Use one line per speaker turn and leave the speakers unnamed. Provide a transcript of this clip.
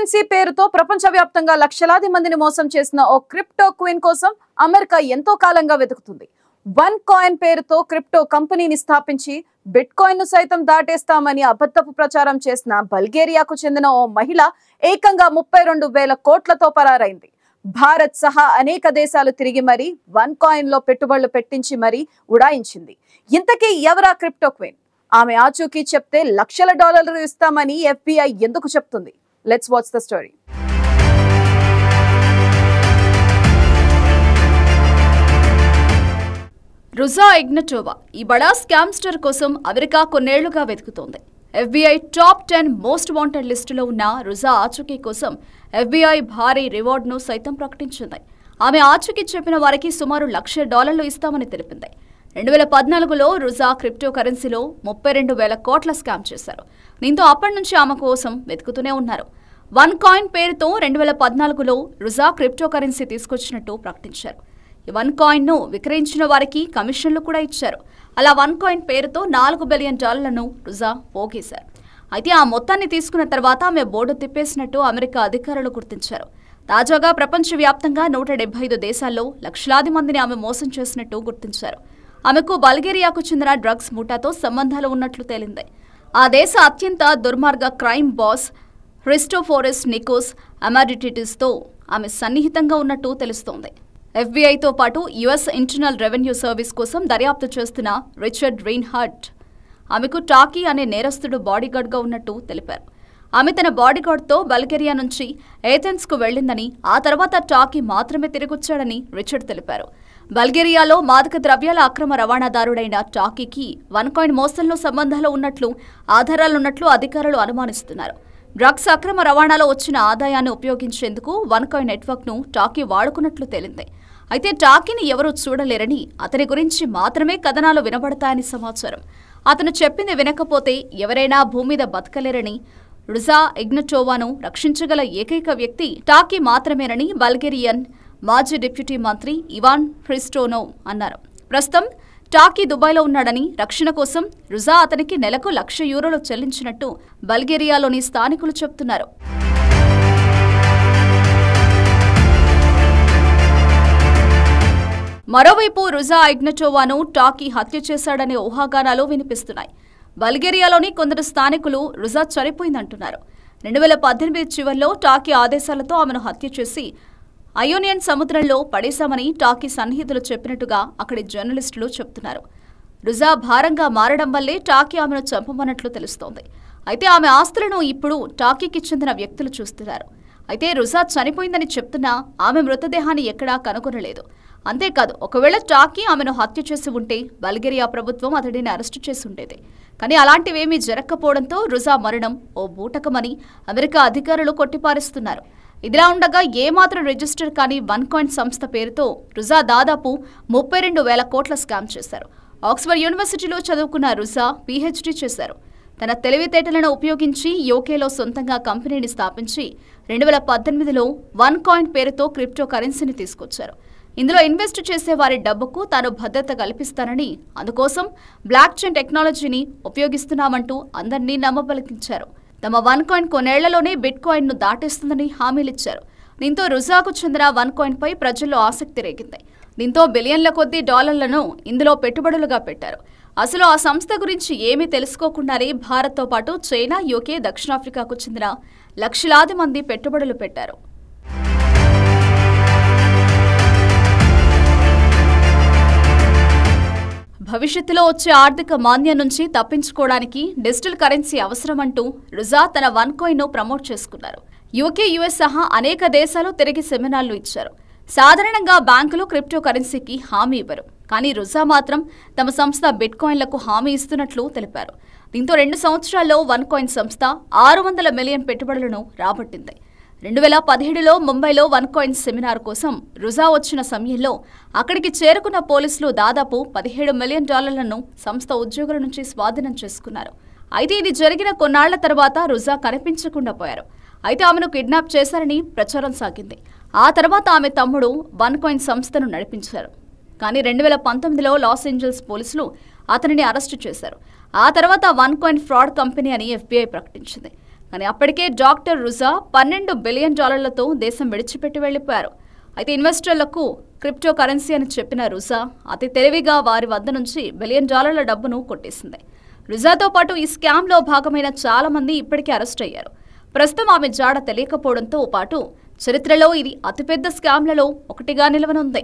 Currency పేరుతో ప్రపంచవ్యాప్తంగా లక్షలాది మందిని మోసం చేసిన ఓ క్రిప్టో క్వీన్ కోసం అమెరికా ఎంతో కాలంగా వెతుకుతుంది. వన్ కాయిన్ పేరుతో క్రిప్టో కంపెనీని స్థాపించి బిట్ కాయిన్ ను సైతం దాటేస్తామని అబద్ధపు ప్రచారం చేసిన బల్గేరియాకు చెందిన ఓ మహిళ ఏకంగా 32,000 కోట్లతో పరారైంది. భారత్ సహా అనేక దేశాలు తిరిగి మరీ వన్ కాయిన్ లో పెట్టుబడులు పెట్టించి మరీ ఉడాయించింది. ఇంతకీ ఎవరా క్రిప్టో క్వీన్? ఆమె ఆచూకీ చెప్తే లక్షల డాలర్లు ఇస్తామని FBI ఎందుకు చెప్తుంది? Let's watch the story.
రుజా ఇగ్నటోవా ఈ బడా స్కామ్స్టర్ కోసం అమెరికా కొన్నేళ్లుగా వెతుకుతోంది. FBI టాప్ 10 మోస్ట్ వాంటెడ్ లిస్టులో ఉన్న రుజా ఆచూకీ కోసం FBI భారీ రివార్డును సైతం ప్రకటించింది. ఆమె ఆచూకీ చెప్పిన వారికి సుమారు $1,00,000 ఇస్తామని తెలిపింది. 2014లో రుజా క్రిప్టో కరెన్సీలో 32,000 కోట్ల స్కామ్ చేశారు. దీంతో అప్పటి నుంచి ఆమె కోసం వెతుకుతూనే ఉన్నారు. వన్ కాయిన్ పేరుతో 2014లో రుజా క్రిప్టో కరెన్సీ తీసుకొచ్చినట్టు ప్రకటించారు. ఈ వన్ కాయిన్ ను విక్రయించిన వారికి కమిషన్లు కూడా ఇచ్చారు. అలా వన్ కాయిన్ పేరుతో $4 బిలియన్ రుజా పోగేశారు. అయితే ఆ మొత్తాన్ని తీసుకున్న తర్వాత ఆమె బోర్డు తిప్పేసినట్టు అమెరికా అధికారులు గుర్తించారు. తాజాగా ప్రపంచవ్యాప్తంగా 175 దేశాల్లో లక్షలాది మందిని ఆమె మోసం చేసినట్టు గుర్తించారు. ఆమెకు బల్గేరియాకు చెందిన డ్రగ్స్ ముఠాతో సంబంధాలు ఉన్నట్లు తేలింది. ఆ దేశ అత్యంత దుర్మార్గ క్రైమ్ బాస్ క్రిస్టోఫోరస్ నికోస్ అమాడిటిటిస్తో ఆమె సన్నిహితంగా ఉన్నట్టు తెలుస్తోంది. FBIతో పాటు US ఇంటర్నల్ రెవెన్యూ సర్వీస్ కోసం దర్యాప్తు చేస్తున్న రిచర్డ్ రీన్హార్ట్ ఆమెకు టాకీ అనే నేరస్తుడు బాడీగార్డ్గా ఉన్నట్టు తెలిపారు. ఆమె తన బాడీగార్డ్తో బల్గేరియా నుంచి ఏథెన్స్కు వెళ్లిందని, ఆ తర్వాత టాకీ మాత్రమే తిరిగొచ్చాడని రిచర్డ్ తెలిపారు. బల్గేరియాలో మాదక ద్రవ్యాల అక్రమ రవాణాదారుడైన టాకీకి వన్ కాయిన్ మోసంలో సంబంధాలు ఉన్నట్లు ఆధారాలున్నట్లు అధికారులు అనుమానిస్తున్నారు. డ్రగ్స్ అక్రమ రవాణాలో వచ్చిన ఆదాయాన్ని ఉపయోగించేందుకు వన్ కాయిన్ నెట్వర్క్ను టాకీ వాడుకున్నట్లు తేలింది. అయితే టాకీని ఎవరూ చూడలేరని, అతని గురించి మాత్రమే కథనాలు వినబడతాయని సమాచారం. అతను చెప్పింది వినకపోతే ఎవరైనా భూమి మీద బతకలేరని, రుజా ఇగ్నటోవాను రక్షించగల ఏకైక వ్యక్తి టాకీ మాత్రమేనని బల్గేరియన్ మాజీ డిప్యూటీ మంత్రి ఇవాన్ హ్రిస్టోనో అన్నారు. ప్రస్తుతం టాకీ దుబాయ్లో ఉన్నాడని, రక్షణ కోసం రుజా అతనికి నెలకు €1,00,000 చెల్లించినట్టు బల్గేరియాలోని స్థానికులు చెబుతున్నారు. మరోవైపు రుజా ఇగ్నటోవాను టాకీ హత్య చేశాడనే ఊహాగానాలు వినిపిస్తున్నాయి. బల్గేరియాలోని కొందరు స్థానికులు రుజా చనిపోయిందంటున్నారు. 2018 చివర్లో టాకీ ఆదేశాలతో ఆమెను హత్య చేసి అయోనియన్ సముద్రంలో పడేశామని టాకీ సన్నిహితులు చెప్పినట్టుగా అక్కడి జర్నలిస్టులు చెబుతున్నారు. రుజా భారంగా మారడం వల్లే టాకీ ఆమెను చంపమన్నట్లు తెలుస్తోంది. అయితే ఆమె ఆస్తులను ఇప్పుడు టాకీకి చెందిన వ్యక్తులు చూస్తున్నారు. అయితే రుజా చనిపోయిందని చెప్తున్నా ఆమె మృతదేహాన్ని ఎక్కడా కనుగొనలేదు. అంతేకాదు, ఒకవేళ టాకీ ఆమెను హత్య చేసి ఉంటే బల్గేరియా ప్రభుత్వం అతడిని అరెస్టు చేసి ఉండేది. కానీ అలాంటివేమీ జరగకపోవడంతో రుజా మరణం ఓ బూటకమని అమెరికా అధికారులు కొట్టిపారేస్తున్నారు. ఇదిలా ఉండగా ఏమాత్రం రిజిస్టర్ కాని వన్ కాయిన్ సంస్థ పేరుతో రుజా దాదాపు 32,000 కోట్ల స్కామ్ చేశారు. ఆక్స్ఫర్డ్ యూనివర్సిటీలో చదువుకున్న రుజా PhD చేశారు. తన తెలివితేటలను ఉపయోగించి యూకేలో సొంతంగా కంపెనీని స్థాపించి 2018లో వన్ కాయిన్ పేరుతో క్రిప్టో కరెన్సీని తీసుకొచ్చారు. ఇందులో ఇన్వెస్ట్ చేసే వారి డబ్బుకు తాను భద్రత కల్పిస్తానని, అందుకోసం బ్లాక్ చైన్ టెక్నాలజీని ఉపయోగిస్తున్నామంటూ అందరినీ నమ్మబలికించారు. తమ వన్ కాయిన్ కొన్నేళ్లలోనే బిట్ కాయిన్ ను దాటేస్తుందని హామీలిచ్చారు. దీంతో రుజాకు చెందిన వన్ కాయిన్ పై ప్రజల్లో ఆసక్తి రేగింది. దీంతో బిలియన్ల కొద్దీ డాలర్లను ఇందులో పెట్టుబడులుగా పెట్టారు. అసలు ఆ సంస్థ గురించి ఏమీ తెలుసుకోకుండానే భారత్తో పాటు చైనా, UK, దక్షిణాఫ్రికాకు చెందిన లక్షలాది మంది పెట్టుబడులు పెట్టారు. భవిష్యత్తులో వచ్చే ఆర్థిక మాంద్యం నుంచి తప్పించుకోవడానికి డిజిటల్ కరెన్సీ అవసరమంటూ రుజా తన వన్ కాయిన్ ను ప్రమోట్ చేసుకున్నారు. UK, US సహా అనేక దేశాలు తిరిగి సెమినార్లు ఇచ్చారు. సాధారణంగా బ్యాంకులు క్రిప్టో కరెన్సీకి హామీ ఇవ్వరు. కానీ రుజా మాత్రం తమ సంస్థ బిట్ కాయిన్లకు హామీ ఇస్తున్నట్లు తెలిపారు. దీంతో 2 సంవత్సరాల్లో వన్ కాయిన్ సంస్థ 600 మిలియన్ పెట్టుబడులను రాబట్టింది. 2017లో ముంబైలో వన్ కాయిన్ సెమినార్ కోసం రుజా వచ్చిన సమయంలో అక్కడికి చేరుకున్న పోలీసులు దాదాపు $17 మిలియన్ సంస్థ ఉద్యోగుల నుంచి స్వాధీనం చేసుకున్నారు. అయితే ఇది జరిగిన కొన్నాళ్ల తర్వాత రుజా కనిపించకుండా పోయారు. అయితే ఆమెను కిడ్నాప్ చేశారని ప్రచారం సాగింది. ఆ తర్వాత ఆమె తమ్ముడు వన్ కాయిన్ సంస్థను నడిపించారు. కానీ 2019లో లాస్ ఏంజల్స్ పోలీసులు అతనిని అరెస్టు చేశారు. ఆ తర్వాత వన్ కాయిన్ ఫ్రాడ్ కంపెనీ అని FBI ప్రకటించింది. కానీ అప్పటికే డాక్టర్ రుజా $12 బిలియన్ దేశం విడిచిపెట్టి వెళ్లిపోయారు. అయితే ఇన్వెస్టర్లకు క్రిప్టో కరెన్సీ అని చెప్పిన రుజా అతి తెలివిగా వారి వద్ద నుంచి $1 బిలియన్ డబ్బును కొట్టేసింది. రుజాతో పాటు ఈ స్కామ్లో భాగమైన చాలా మంది ఇప్పటికే అరెస్ట్ అయ్యారు. ప్రస్తుతం ఆమె జాడ తెలియకపోవడంతో పాటు చరిత్రలో ఇది అతిపెద్ద స్కామ్లలో ఒకటిగా నిలవనుంది.